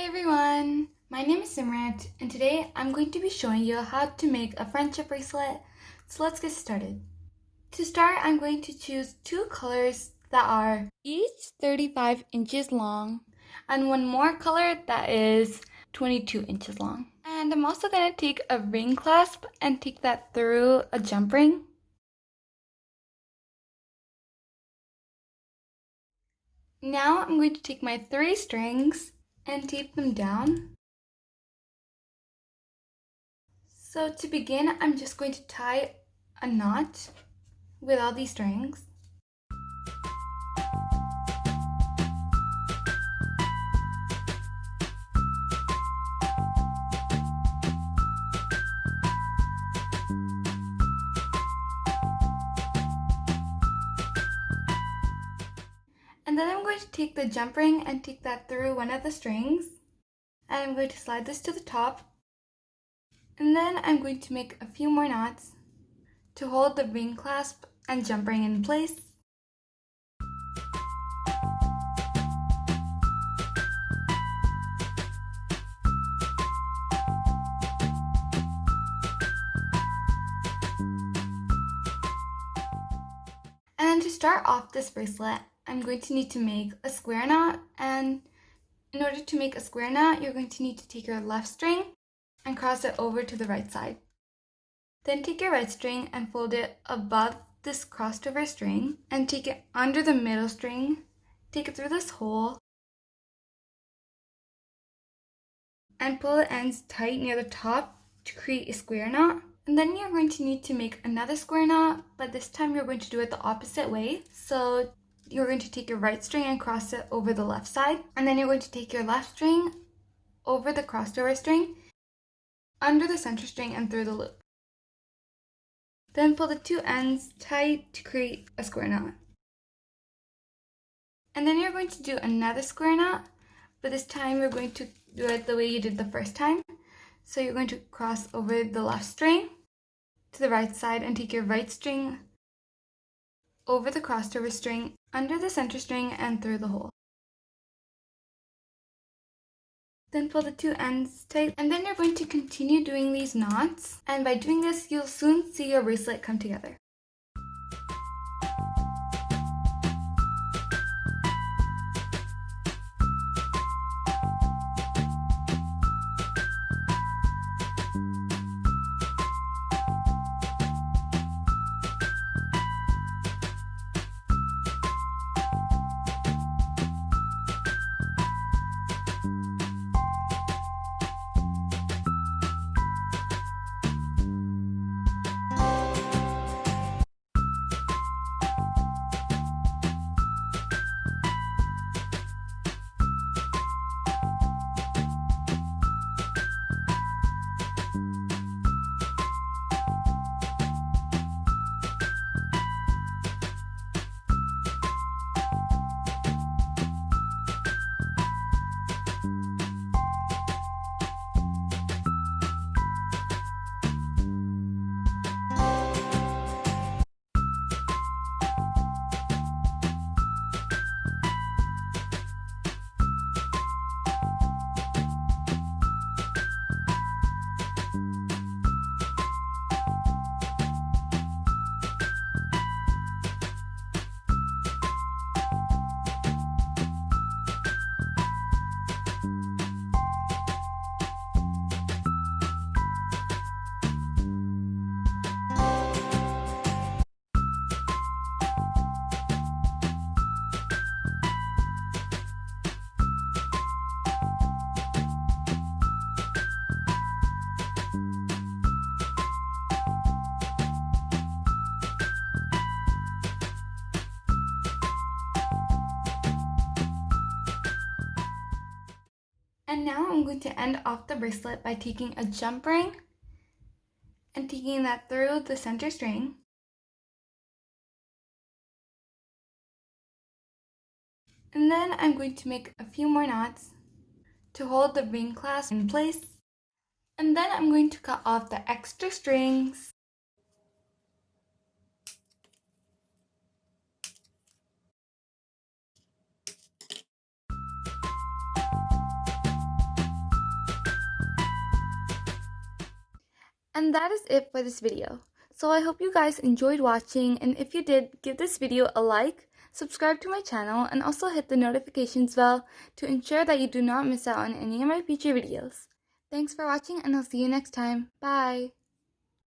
everyone, my name is Simrat and today I'm going to be showing you how to make a friendship bracelet. So let's get started. To start, I'm going to choose two colors that are each 35 inches long and one more color that is 22 inches long. And I'm also going to take a ring clasp and take that through a jump ring. Now I'm going to take my 3 strings and tape them down. So to begin, I'm just going to tie a knot with all these strings. And then I'm going to take the jump ring and take that through one of the strings. And I'm going to slide this to the top. And then I'm going to make a few more knots to hold the ring clasp and jump ring in place. And then to start off this bracelet, I'm going to need to make a square knot, and in order to make a square knot, you're going to need to take your left string and cross it over to the right side. Then take your right string and fold it above this crossed over string and take it under the middle string, take it through this hole, and pull the ends tight near the top to create a square knot. And then you're going to need to make another square knot, but this time you're going to do it the opposite way. So you're going to take your right string and cross it over the left side, and then you're going to take your left string over the crossed over string, under the center string and through the loop. Then pull the two ends tight to create a square knot. And then you're going to do another square knot, but this time you're going to do it the way you did the first time. So you're going to cross over the left string to the right side and take your right string over the crossed over string, under the center string and through the hole. Then pull the two ends tight, and then you're going to continue doing these knots, and by doing this you'll soon see your bracelet come together. And now I'm going to end off the bracelet by taking a jump ring and taking that through the center string. And then I'm going to make a few more knots to hold the ring clasp in place. And then I'm going to cut off the extra strings. And that is it for this video. So I hope you guys enjoyed watching, and if you did, give this video a like, subscribe to my channel, and also hit the notifications bell to ensure that you do not miss out on any of my future videos. Thanks for watching, and I'll see you next time. Bye!